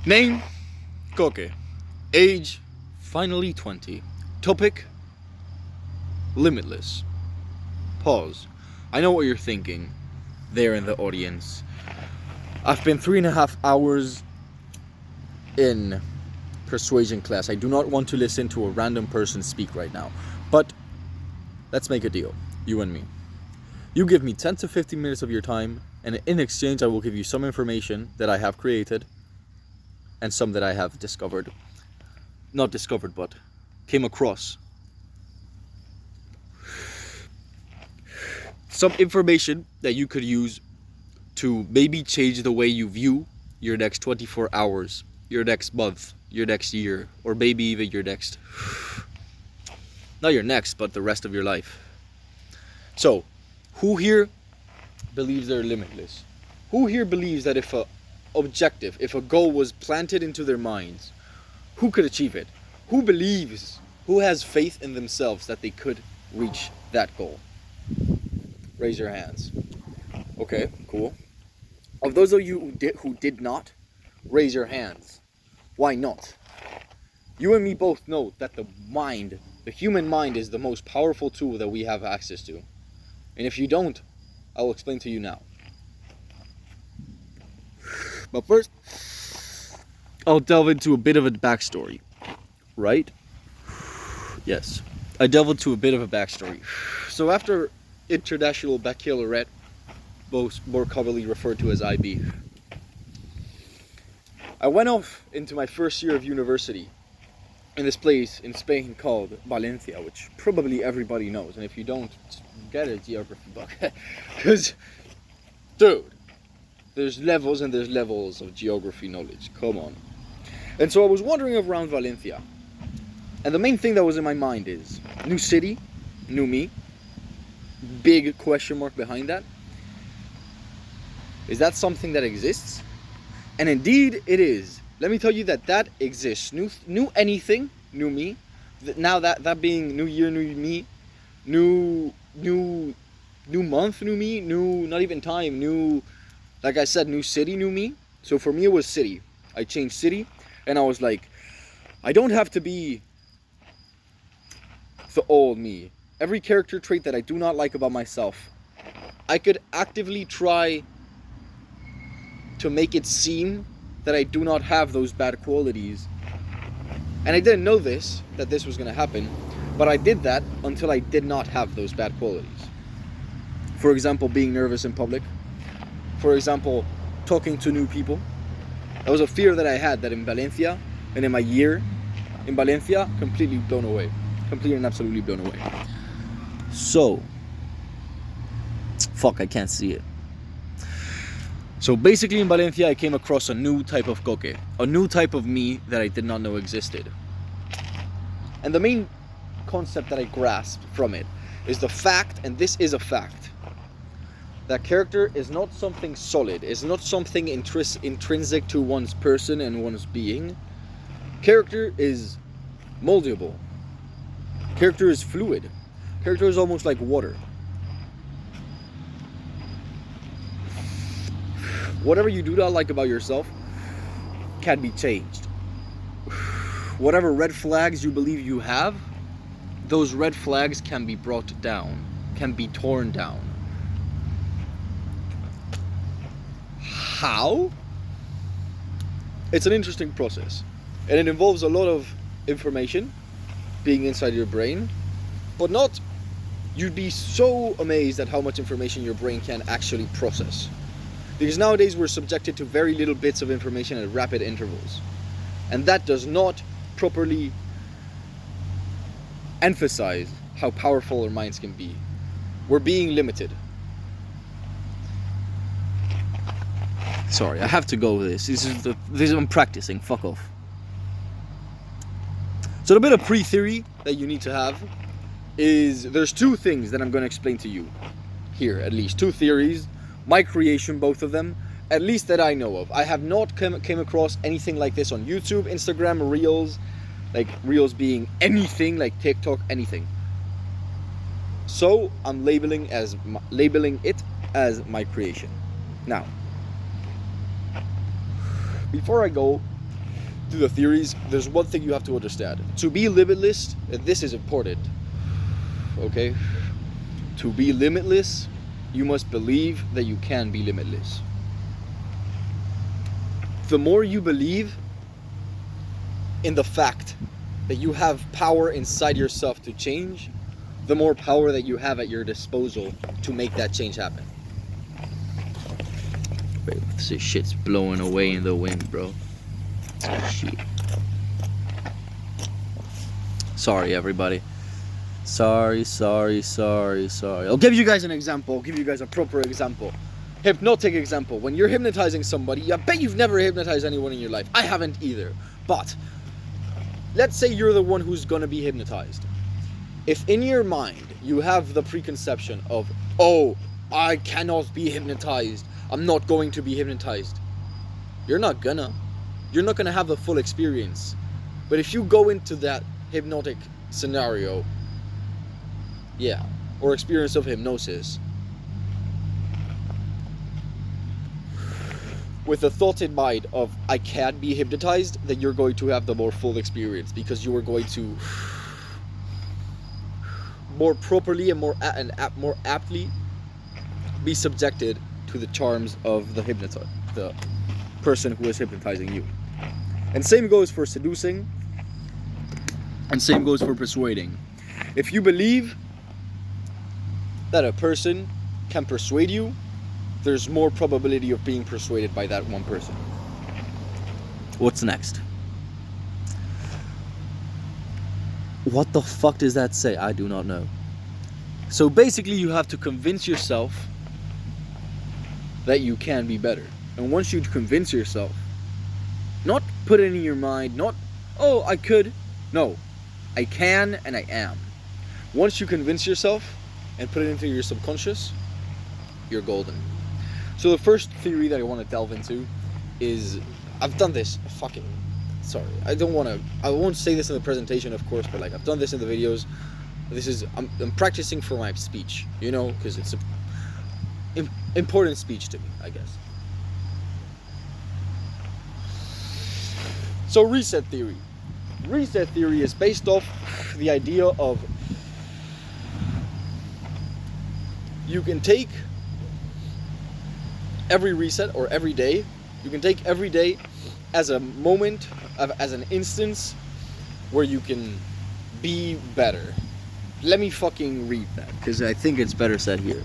Name, Koke. Age, finally 20. Topic, limitless. Pause. I know what you're thinking there in the audience. I've been 3.5 hours in persuasion class. I do not want to listen to a random person speak right now. But let's make a deal, you and me. You give me 10 to 15 minutes of your time, and in exchange I will give you some information that I have created and some that I have discovered. Not discovered, but came across. Some information that you could use to maybe change the way you view your next 24 hours, your next month, your next year, or maybe even your next, not your next, but the rest of your life. So, who here believes they're limitless? Who here believes that if a objective, if a goal was planted into their minds, who could achieve it? Who believes, who has faith in themselves that they could reach that goal? Raise your hands. Okay, cool. Of those of you who did not, raise your hands. Why not? You and me both know that the mind, the human mind, is the most powerful tool that we have access to. And if you don't, I will explain to you now. But first, I'll delve into a bit of a backstory. Right? Yes. I delve into a bit of a backstory. So after International Baccalaureate, more commonly referred to as IB, I went off into my first year of university in this place in Spain called Valencia, which probably everybody knows. And if you don't, get a geography book. Because, dude, there's levels and there's levels of geography knowledge. Come on. And so I was wandering around Valencia. And the main thing that was in my mind is, new city, new me. Big question mark behind that. Is that something that exists? And indeed it is. Let me tell you that exists. New anything, new me. Now that being new year, new me. New month, new me. New, not even time, new, like I said, new city, new me. So for me it was city. I changed city and I was like, I don't have to be the old me. Every character trait that I do not like about myself, I could actively try to make it seem that I do not have those bad qualities. And I didn't know that this was going to happen, but I did that until I did not have those bad qualities. For example, being nervous in public. For example, talking to new people. That was a fear that I had, that in Valencia, and in my year in Valencia, completely blown away. Completely and absolutely blown away. So, fuck, I can't see it. So basically in Valencia I came across a new type of Koke, a new type of me that I did not know existed. And the main concept that I grasped from it is the fact, and this is a fact, that character is not something solid, is not something intrinsic to one's person and one's being. Character is moldable. Character is fluid. Character is almost like water. Whatever you do not like about yourself can be changed. Whatever red flags you believe you have, those red flags can be brought down, can be torn down. How? It's an interesting process. And it involves a lot of information being inside your brain, but not, you'd be so amazed at how much information your brain can actually process. Because nowadays we're subjected to very little bits of information at rapid intervals. And that does not properly emphasize how powerful our minds can be. We're being limited. Sorry, I have to go with this. This is I'm practicing. Fuck off. So the bit of pre-theory that you need to have is, there's two things that I'm going to explain to you here, at least two theories. My creation, both of them, at least that I know of. I have not came across anything like this on YouTube, Instagram, Reels, like Reels being anything, like TikTok, anything. So I'm labeling it as my creation. Now, before I go, through the theories, there's one thing you have to understand. To be limitless, and this is important, okay? To be limitless, you must believe that you can be limitless. The more you believe in the fact that you have power inside yourself to change, the more power that you have at your disposal to make that change happen. Wait, this shit's blowing away in the wind, bro. Shit. Sorry, everybody. Sorry. I'll give you guys an example. I'll give you guys a proper example. Hypnotic example. When you're hypnotizing somebody, I bet you've never hypnotized anyone in your life. I haven't either. But let's say you're the one who's gonna be hypnotized. If in your mind you have the preconception of, oh, I cannot be hypnotized, I'm not going to be hypnotized, you're not gonna have the full experience. But if you go into that hypnotic scenario, yeah, or experience of hypnosis, with the thought in mind of I can be hypnotized, then you're going to have the more full experience, because you are going to more properly and more aptly be subjected to the charms of the the person who is hypnotizing you. And same goes for seducing, and same goes for persuading. If you believe that a person can persuade you, there's more probability of being persuaded by that one person. What's next? What the fuck does that say? I do not know. So basically you have to convince yourself that you can be better. And once you convince yourself, not put it in your mind, not, oh, I could. No, I can and I am. Once you convince yourself and put it into your subconscious, you're golden. So the first theory that I want to delve into is, I've done this I won't say this in the presentation, of course, but like I've done this in the videos. I'm practicing for my speech, you know, because it's an important speech to me, I guess. So reset theory. Reset theory is based off the idea of you can take every reset, or every day, you can take every day as a moment, as an instance where you can be better. Let me fucking read that, because I think it's better said here.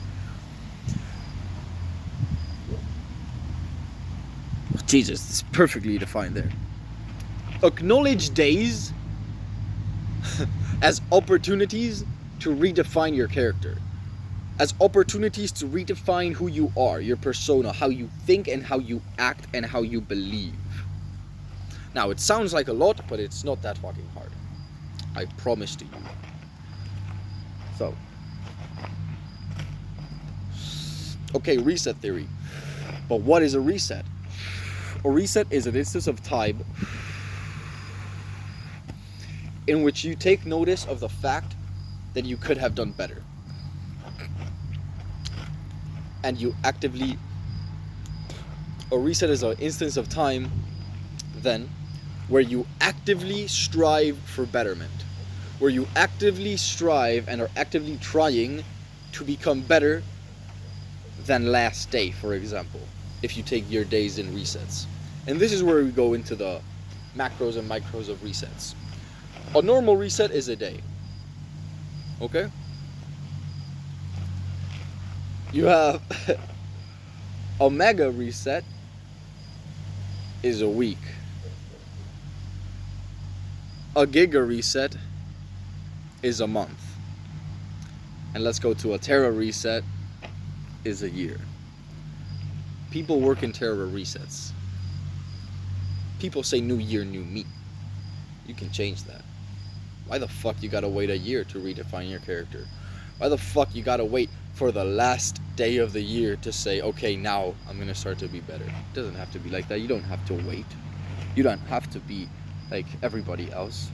Jesus, it's perfectly defined there. Acknowledge days as opportunities to redefine your character. As opportunities to redefine who you are, your persona, how you think and how you act and how you believe. Now, it sounds like a lot, but it's not that fucking hard. I promise to you. So, okay, reset theory. But what is a reset? A reset is an instance of time in which you take notice of the fact that you could have done better. And you actively... A reset is an instance of time, then, where you actively strive for betterment. Where you actively strive and are actively trying to become better than last day, for example, if you take your days in resets. And this is where we go into the macros and micros of resets. A normal reset is a day. Okay? You have a mega reset is a week. A giga reset is a month. And let's go to a Terra reset is a year. People work in Terra resets. People say new year, new me. You can change that. Why the fuck you gotta wait a year to redefine your character? Why the fuck you gotta wait for the last day of the year to say, okay, now I'm gonna start to be better? It doesn't have to be like that. You don't have to wait. You don't have to be like everybody else.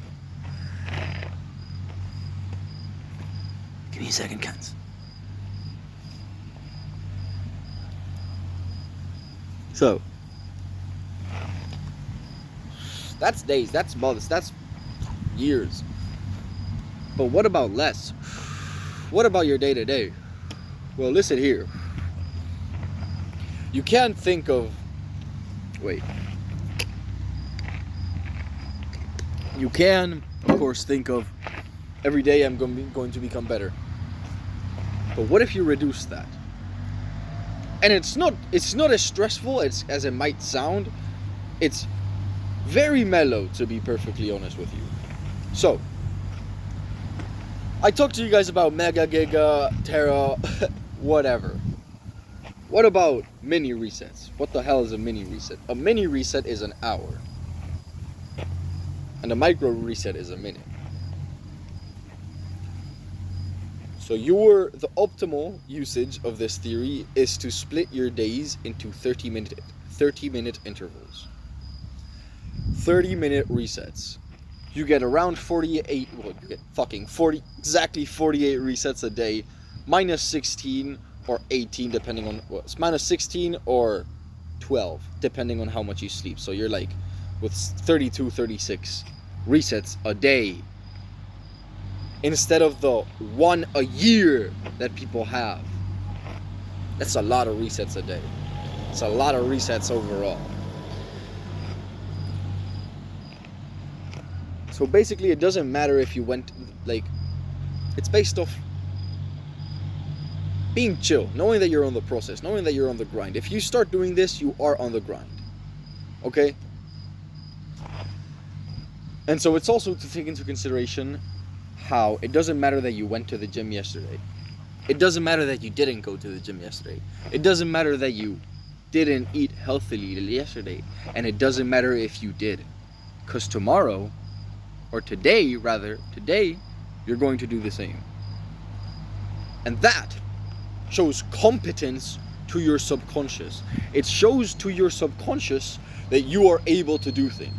Give me a second, cunts. So, That's days, that's months, that's years. But what about less? What about your day to day? Well, listen here. You can't think of... Wait. You can, of course, think of every day I'm going to become better. But what if you reduce that? And it's not as stressful as it might sound. It's very mellow, to be perfectly honest with you. So, I talked to you guys about mega, giga, tera, whatever. What about mini resets? What the hell is a mini reset? A mini reset is an hour. And a micro reset is a minute. So the optimal usage of this theory is to split your days into 30-minute intervals. 30-minute resets. You get around 48, well, you get exactly 48 resets a day, minus 16 or 18 depending on, well, it's minus 16 or 12 depending on how much you sleep. So you're like with 32, 36 resets a day, instead of the one a year that people have. That's a lot of resets a day. It's a lot of resets overall. So basically, it doesn't matter if you went, like, it's based off being chill, knowing that you're on the process, knowing that you're on the grind. If you start doing this, you are on the grind. Okay? And so it's also to take into consideration how it doesn't matter that you went to the gym yesterday. It doesn't matter that you didn't go to the gym yesterday. It doesn't matter that you didn't eat healthily yesterday. And it doesn't matter if you did. Because tomorrow, or today, you're going to do the same. And that shows competence to your subconscious. It shows to your subconscious that you are able to do things.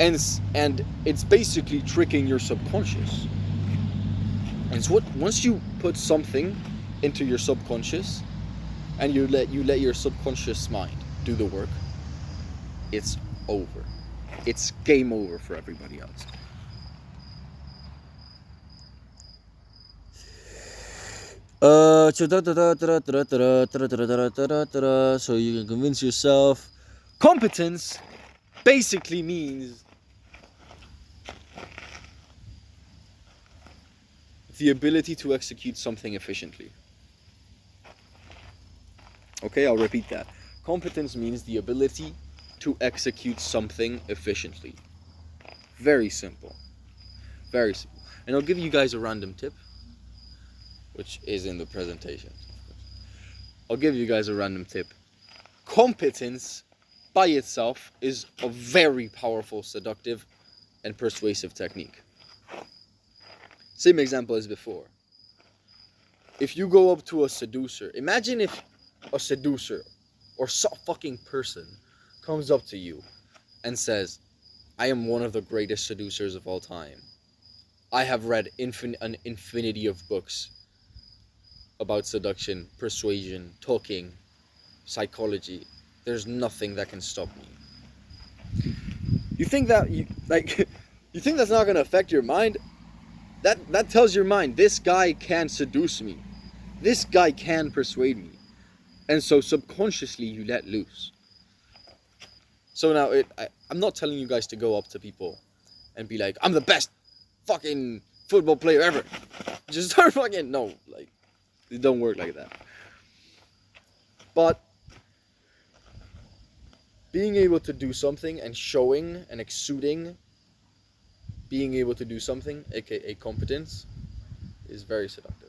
And it's basically tricking your subconscious. And so once you put something into your subconscious and you let your subconscious mind do the work, it's over. It's game over for everybody else. So you can convince yourself. Competence basically means the ability to execute something efficiently. Okay, I'll repeat that. Competence means the ability to execute something efficiently. Very simple. Very simple. And I'll give you guys a random tip, which is in the presentation. I'll give you guys a random tip. Competence by itself is a very powerful, seductive, and persuasive technique. Same example as before. If you go up to a seducer, imagine if a seducer or some fucking person comes up to you and says, I am one of the greatest seducers of all time. I have read an infinity of books about seduction, persuasion, talking, psychology. There's nothing that can stop me. You think that you think that's not gonna affect your mind? That tells your mind, this guy can seduce me. This guy can persuade me. And so subconsciously you let loose. So now I'm not telling you guys to go up to people and be like, I'm the best fucking football player ever. Just start fucking, no, like, it don't work like that. But being able to do something and showing and exuding being able to do something, aka competence, is very seductive.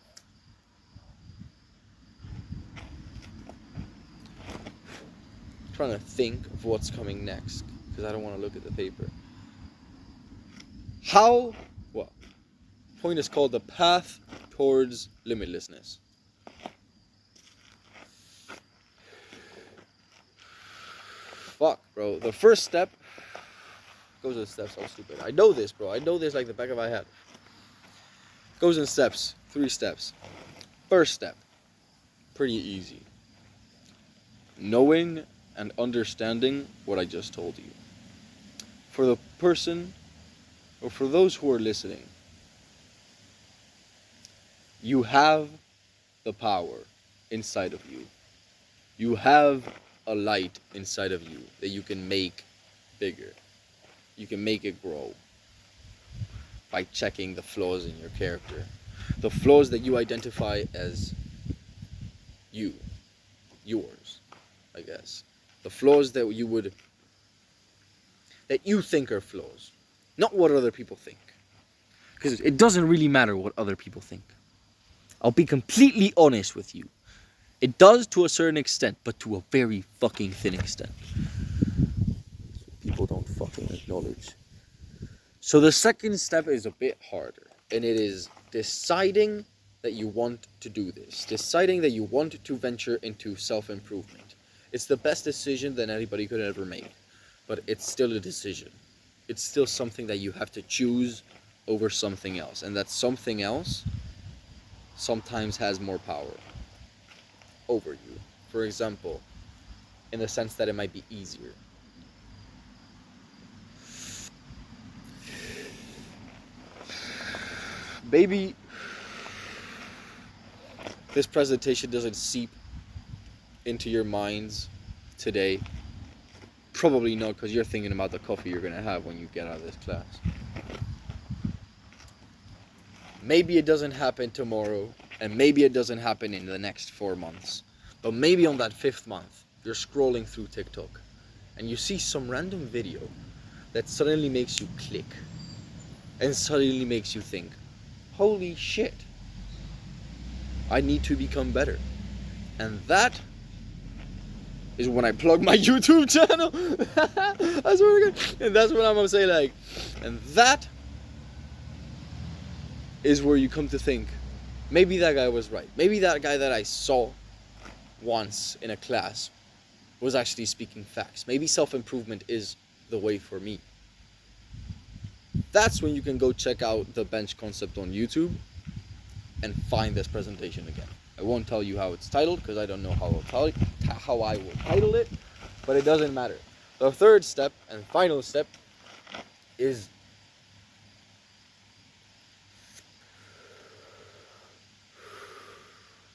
I'm trying to think of what's coming next because I don't want to look at the paper. Point is called the path towards limitlessness. Fuck, bro. The first step goes in steps. So stupid. I know this, bro. I know this like the back of my head. Goes in steps. 3 steps. First step. Pretty easy. Knowing and understanding what I just told you. for the person, or for those who are listening, you have the power inside of you. You have a light inside of you that you can make bigger. You can make it grow by checking the flaws in your character. The flaws that you identify as yours, I guess. The flaws that you think are flaws, not what other people think. Because it doesn't really matter what other people think. I'll be completely honest with you. It does to a certain extent, but to a very fucking thin extent. People don't fucking acknowledge. So the second step is a bit harder, and it is deciding that you want to do this. Deciding that you want to venture into self-improvement. It's the best decision that anybody could ever make, but it's still a decision. It's still something that you have to choose over something else, and that something else sometimes has more power over you. For example, in the sense that it might be easier. Maybe this presentation doesn't seep into your minds today. Probably not, because you're thinking about the coffee you're going to have when you get out of this class. Maybe it doesn't happen tomorrow, and maybe it doesn't happen in the next 4 months. But maybe on that 5th month, you're scrolling through TikTok, and you see some random video that suddenly makes you click, and suddenly makes you think, holy shit, I need to become better. And that is when I plug my YouTube channel. That's what we're gonna, and that's what I'm gonna say, like, and that is where you come to think, maybe that guy was right. Maybe that guy that I saw once in a class was actually speaking facts. Maybe self-improvement is the way for me. That's when you can go check out the bench concept on YouTube and find this presentation again. I won't tell you how it's titled because I don't know how I will title it, but it doesn't matter. The third step and final step is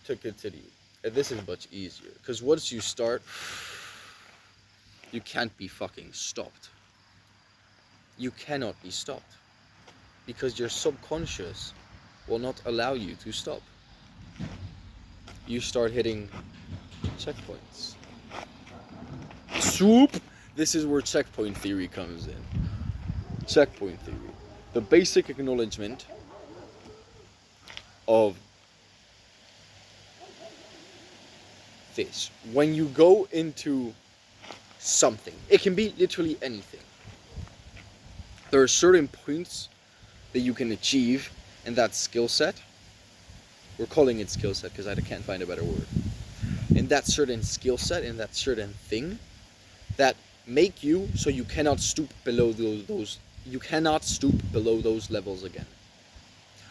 to continue. And this is much easier because once you start, you can't be fucking stopped. You cannot be stopped because your subconscious will not allow you to stop. You start hitting checkpoints. Swoop! This is where checkpoint theory comes in. Checkpoint theory. The basic acknowledgement of this. When you go into something, it can be literally anything. There are certain points that you can achieve in that skill set. We're calling it skill set because I can't find a better word. In that certain skill set, in that certain thing, that make you so you cannot stoop below those you cannot stoop below those levels again.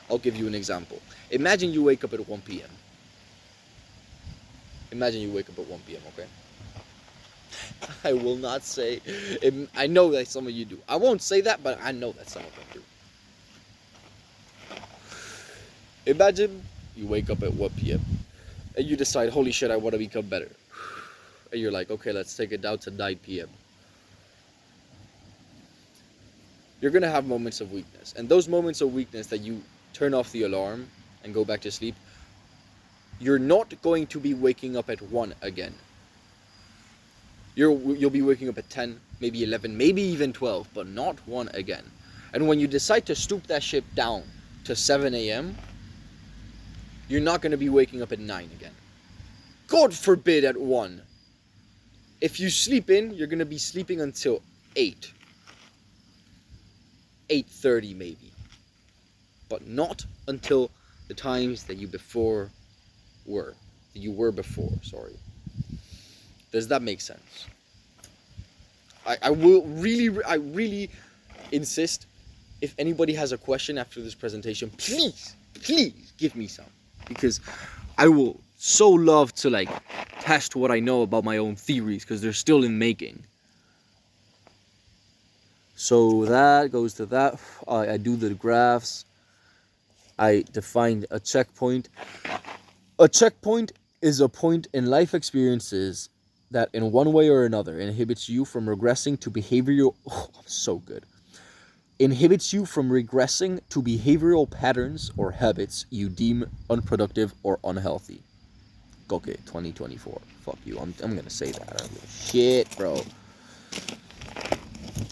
I'll give you an example. Imagine you wake up at 1 p.m. Imagine you wake up at 1 p.m., okay? I will not say, I know that some of you do. I won't say that, but I know that some of them do. Imagine you wake up at 1 p.m. and you decide, holy shit, I want to become better. And you're like, okay, let's take it down to 9 p.m. You're going to have moments of weakness. And those moments of weakness that you turn off the alarm and go back to sleep, you're not going to be waking up at 1 again. You'll be waking up at 10, maybe 11, maybe even 12, but not 1 again. And when you decide to stoop that ship down to 7 a.m., you're not going to be waking up at 9 again. God forbid at 1. If you sleep in, you're going to be sleeping until 8. 8:30 maybe. But not until the times that you were before, sorry. Does that make sense? I really insist, if anybody has a question after this presentation, please give me some. Because I will so love to like test what I know about my own theories because they're still in making. So that goes to that. I do the graphs. I defined a checkpoint. A checkpoint is a point in life experiences that in one way or another inhibits you from regressing to behavioral so good. Inhibits you from regressing to behavioral patterns or habits you deem unproductive or unhealthy. Okay, 2024. Fuck you. I'm gonna say that. I don't give a shit, bro.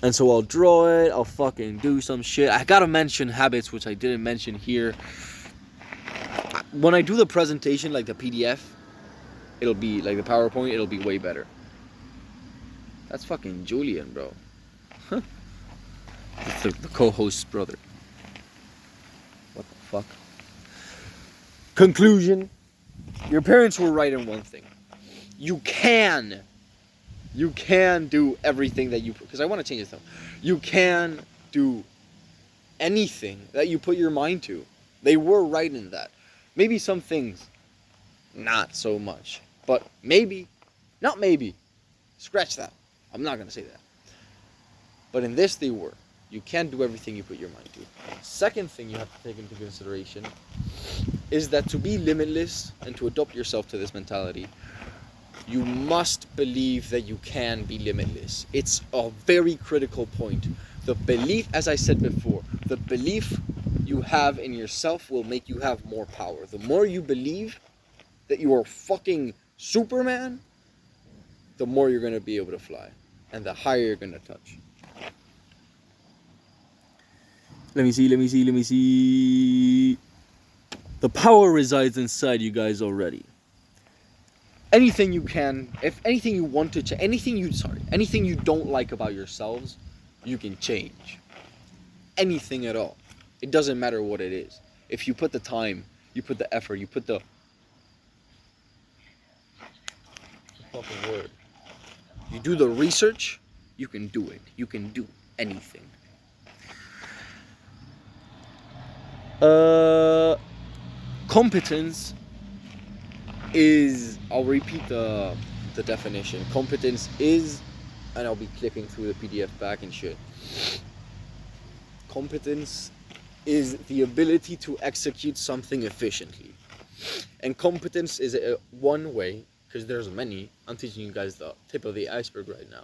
And so I'll draw it. I'll fucking do some shit. I gotta mention habits, which I didn't mention here. When I do the presentation, like the PDF, it'll be like the PowerPoint. It'll be way better. That's fucking Julian, bro. Huh? It's the co-host's brother. What the fuck? Conclusion. Your parents were right in one thing. You can do everything that you... Because I want to change this though. You can do anything that you put your mind to. They were right in that. Maybe some things, not so much. But maybe, not maybe. Scratch that. I'm not going to say that. But in this, they were. You can't do everything you put your mind to. Second thing you have to take into consideration is that to be limitless and to adopt yourself to this mentality, you must believe that you can be limitless. It's a very critical point. The belief, as I said before, the belief you have in yourself will make you have more power. The more you believe that you are fucking Superman, the more you're going to be able to fly. And the higher you're going to touch. Let me see. The power resides inside you guys already. Anything you can, if anything you want to change, anything you don't like about yourselves, you can change. Anything at all. It doesn't matter what it is. If you put the time, you put the effort, you put the fucking word. You do the research, you can do it. You can do anything. Competence is, I'll repeat the definition. Competence is, and I'll be clicking through the PDF back and shit. Competence is the ability to execute something efficiently. And competence is one way, because there's many. I'm teaching you guys the tip of the iceberg right now.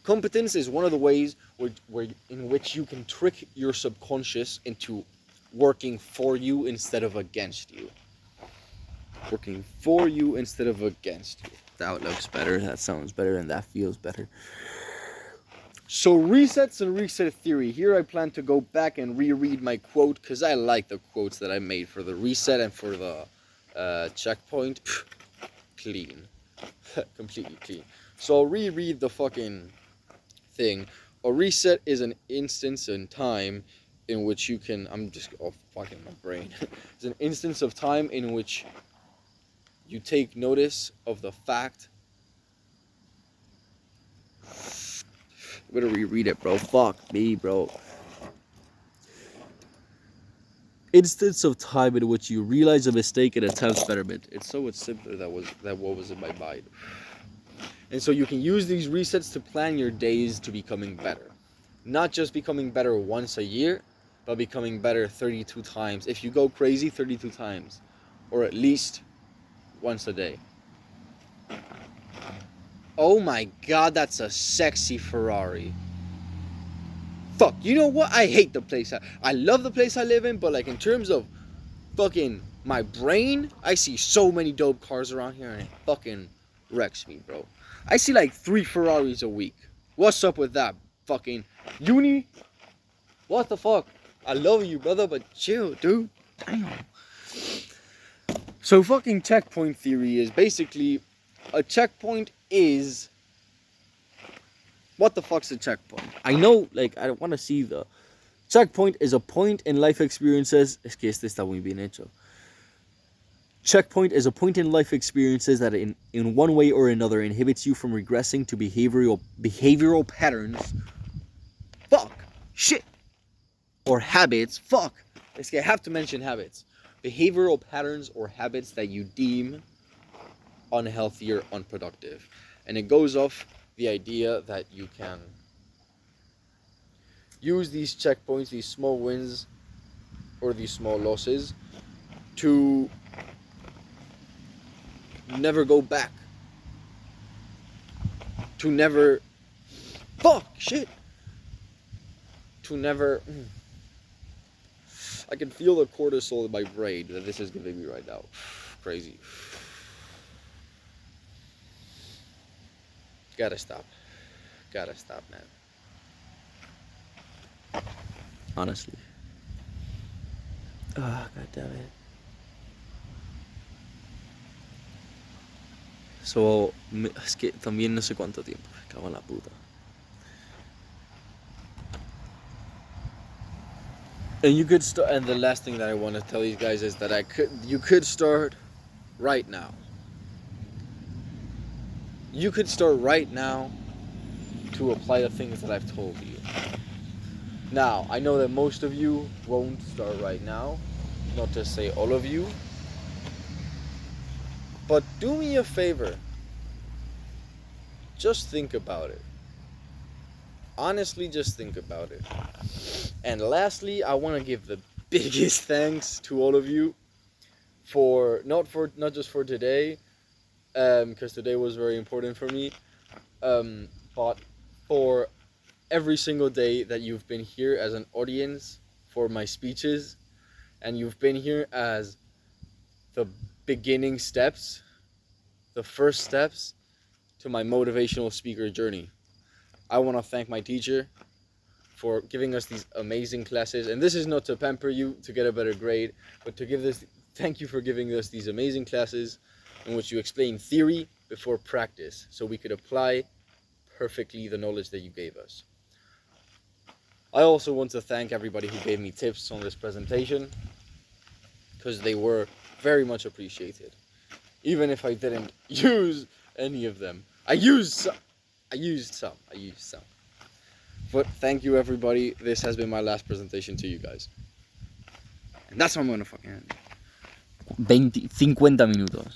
Competence is one of the ways in which you can trick your subconscious into working for you instead of against you. Working for you instead of against you. That looks better, that sounds better, and that feels better. So resets and reset theory. Here I plan to go back and reread my quote, because I like the quotes that I made for the reset and for the checkpoint. Clean. Completely clean. So I'll reread the fucking thing. A reset is an instance in time in which you can... I'm just fucking my brain. It's an instance of time in which you take notice of the fact... I better reread it, bro. Fuck me, bro. Instance of time in which you realize a mistake and attempt betterment. It's so much simpler than what was in my mind. And so you can use these resets to plan your days to becoming better. Not just becoming better once a year, but becoming better 32 times. If you go crazy, 32 times. Or at least once a day. Oh my god, that's a sexy Ferrari. Fuck, you know what? I hate the place. I love the place I live in, but like in terms of fucking my brain, I see so many dope cars around here and it fucking wrecks me, bro. I see like 3 Ferraris a week. What's up with that? Fucking uni? What the fuck? I love you, brother, but chill, dude. Damn. So fucking checkpoint theory is basically a checkpoint is... What the fuck's a checkpoint? I know, like, I don't want to see the... Checkpoint is a point in life experiences... Es que este está muy bien hecho. Checkpoint is a point in life experiences that in one way or another inhibits you from regressing to behavioral patterns. Fuck. Shit. Or habits. Fuck. Es que I have to mention habits. Behavioral patterns or habits that you deem unhealthy or unproductive. And it goes off the idea that you can use these checkpoints, these small wins, or these small losses, to never go back. To never... Fuck! Shit! To never... I can feel the cortisol in my brain that this is giving me right now. Crazy. Gotta stop. Gotta stop, man. Honestly. Ah, god damn it. So, es que también no sé cuánto tiempo. Me cago en la puta. And you could start, and the last thing that I want to tell you guys is that you could start right now. You could start right now to apply the things that I've told you. Now, I know that most of you won't start right now, not to say all of you, but do me a favor. Just think about it. Honestly, just think about it. And lastly, I want to give the biggest thanks to all of you for not just for today, because today was very important for me, but for every single day that you've been here as an audience for my speeches, and you've been here as the beginning steps, the first steps to my motivational speaker journey. I want to thank my teacher for giving us these amazing classes, and this is not to pamper you to get a better grade, but to thank you for giving us these amazing classes in which you explain theory before practice, so we could apply perfectly the knowledge that you gave us. I also want to thank everybody who gave me tips on this presentation, because they were very much appreciated. Even if I didn't use any of them. I used some. But thank you, everybody. This has been my last presentation to you guys. And that's how I'm gonna fucking end. 50 minutos.